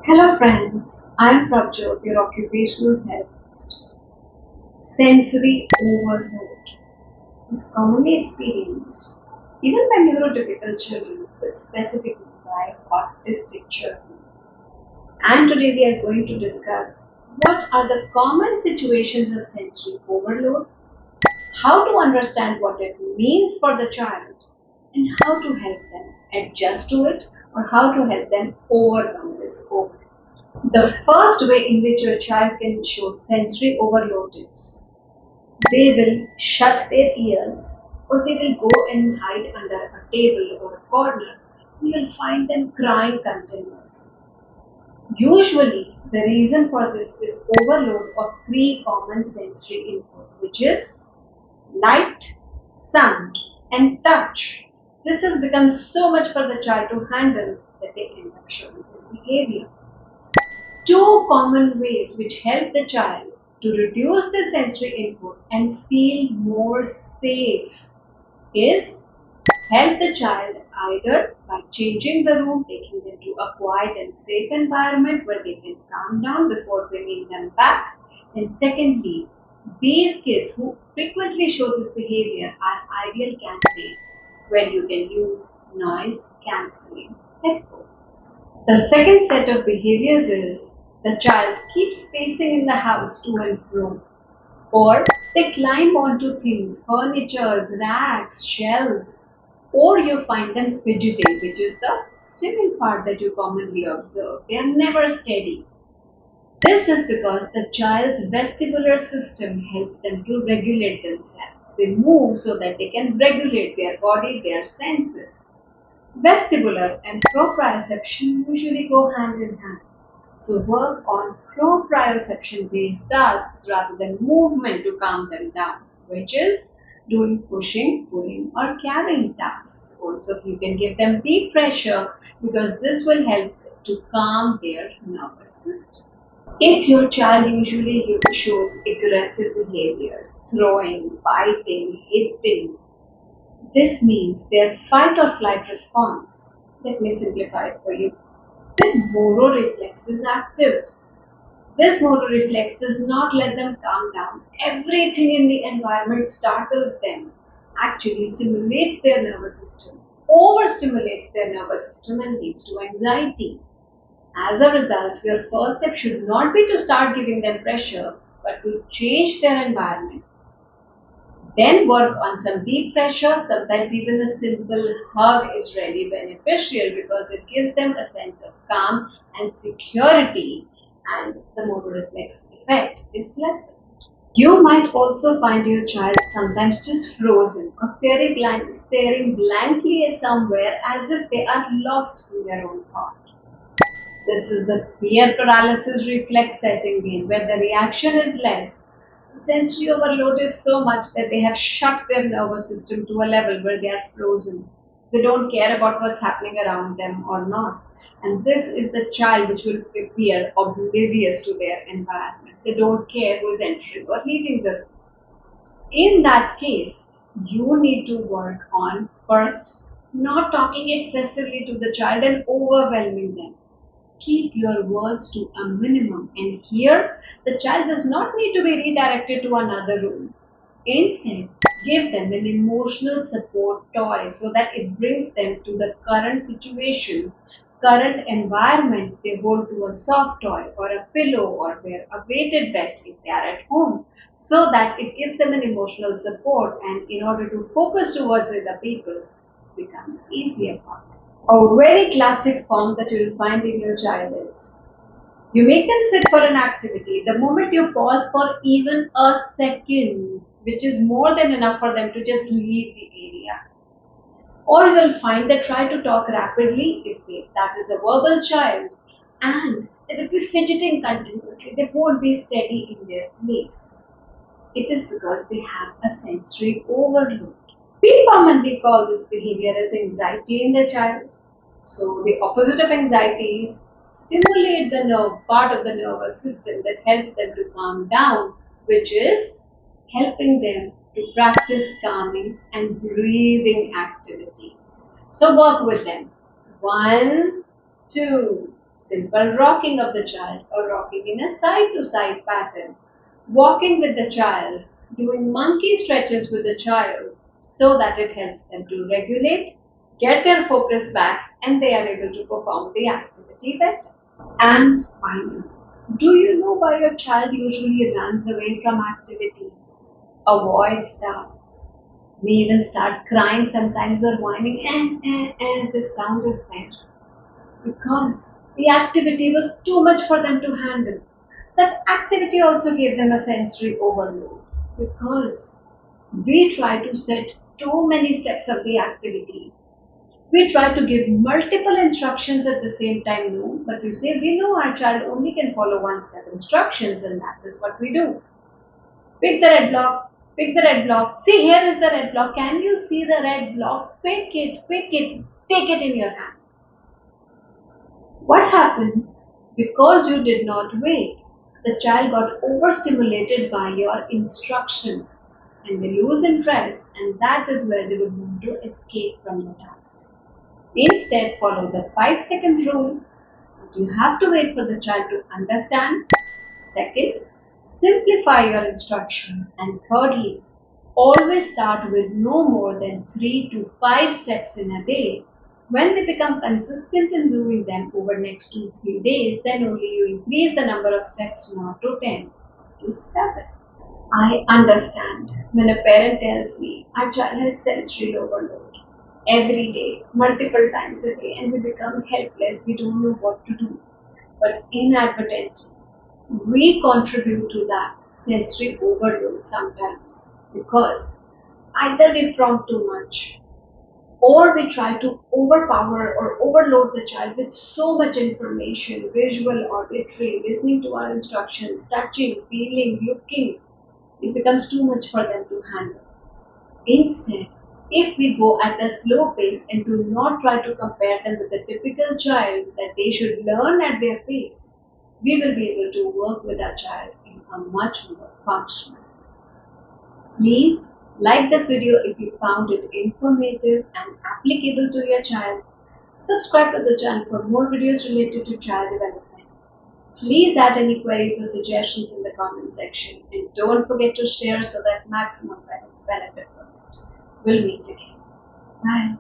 Hello friends, I am Prabhjot, your occupational therapist. Sensory overload is commonly experienced even by neurotypical children, but specifically by autistic children. And today we are going to discuss what are the common situations of sensory overload, how to understand what it means for the child, and how to help them adjust to it or how to help them overcome this overload. The first way in which your child can show sensory overload is they will shut their ears or they will go and hide under a table or a corner. You'll find them crying continuously. Usually, the reason for this is overload of three common sensory input, which is light, sound, and touch. This has become so much for the child to handle that they end up showing this behavior. Two common ways which help the child to reduce the sensory input and feel more safe is help the child either by changing the room, taking them to a quiet and safe environment where they can calm down before bringing them back. And secondly, these kids who frequently show this behavior are ideal candidates where you can use noise cancelling headphones. The second set of behaviors is the child keeps pacing in the house to and fro, or they climb onto things, furnitures, racks, shelves, or you find them fidgeting, which is the stimming part that you commonly observe. They are never steady. This is because the child's vestibular system helps them to regulate themselves. They move so that they can regulate their body, their senses. Vestibular and proprioception usually go hand in hand. So work on proprioception based tasks rather than movement to calm them down, which is doing pushing, pulling or carrying tasks. Also you can give them deep pressure because this will help to calm their nervous system. If your child usually shows aggressive behaviors, throwing, biting, hitting, this means their fight or flight response. Let me simplify it for you. The Moro Reflex is active. This Moro Reflex does not let them calm down. Everything in the environment startles them, actually stimulates their nervous system, overstimulates their nervous system and leads to anxiety. As a result, your first step should not be to start giving them pressure, but to change their environment. Then work on some deep pressure. Sometimes even a simple hug is really beneficial because it gives them a sense of calm and security, and the motor reflex effect is lessened. You might also find your child sometimes just frozen or staring blankly at somewhere as if they are lost in their own thought. This is the fear paralysis reflex setting in, where the reaction is less. The sensory overload is so much that they have shut their nervous system to a level where they are frozen. They don't care about what's happening around them or not. And this is the child which will appear oblivious to their environment. They don't care who is entering or leaving the room. In that case, you need to work on first not talking excessively to the child and overwhelming them. Keep your words to a minimum, and here the child does not need to be redirected to another room. Instead, give them an emotional support toy so that it brings them to the current situation, current environment. They hold to a soft toy or a pillow or wear a weighted vest if they are at home, so that it gives them an emotional support, and in order to focus towards other people, it becomes easier for them. A very classic form that you will find in your child is you make them sit for an activity. The moment you pause for even a second, which is more than enough for them to just leave the area. Or you'll find they try to talk rapidly if that is a verbal child, and they will be fidgeting continuously. They won't be steady in their place. It is because they have a sensory overload. We commonly call this behavior as anxiety in the child. So the opposite of anxiety is stimulate the nerve part of the nervous system that helps them to calm down, which is helping them to practice calming and breathing activities. So work with them. 1, 2, Simple rocking of the child or rocking in a side-to-side pattern. Walking with the child, doing monkey stretches with the child so that it helps them to regulate, get their focus back, and they are able to perform the activity better. And finally, do you know why your child usually runs away from activities, avoids tasks, may even start crying sometimes or whining, and the sound is there? Because the activity was too much for them to handle. That activity also gave them a sensory overload because we try to set too many steps of the activity. We try to give multiple instructions at the same time, no, but you say we know our child only can follow one step instructions, and that is what we do. Pick the red block, pick the red block. See, here is the red block. Can you see the red block? Pick it, take it in your hand. What happens because you did not wait? The child got overstimulated by your instructions and they lose interest, and that is where they would want to escape from your task. Instead, follow the 5-second rule. You have to wait for the child to understand. Second, simplify your instruction. And thirdly, always start with no more than 3 to 5 steps in a day. When they become consistent in doing them over next 2-3 days, then only you increase the number of steps not to 10 to 7. I understand when a parent tells me our child has sensory overload every day, multiple times a day, and we become helpless, we don't know what to do. But inadvertently, we contribute to that sensory overload sometimes because either we prompt too much or we try to overpower or overload the child with so much information, visual, auditory, listening to our instructions, touching, feeling, looking. It becomes too much for them to handle. Instead, if we go at a slow pace and do not try to compare them with the typical child that they should learn at their pace, we will be able to work with our child in a much more functional. Please like this video if you found it informative and applicable to your child. Subscribe to the channel for more videos related to child development. Please add any queries or suggestions in the comment section, and don't forget to share so that maximum parents benefit from it. We'll meet again. Bye.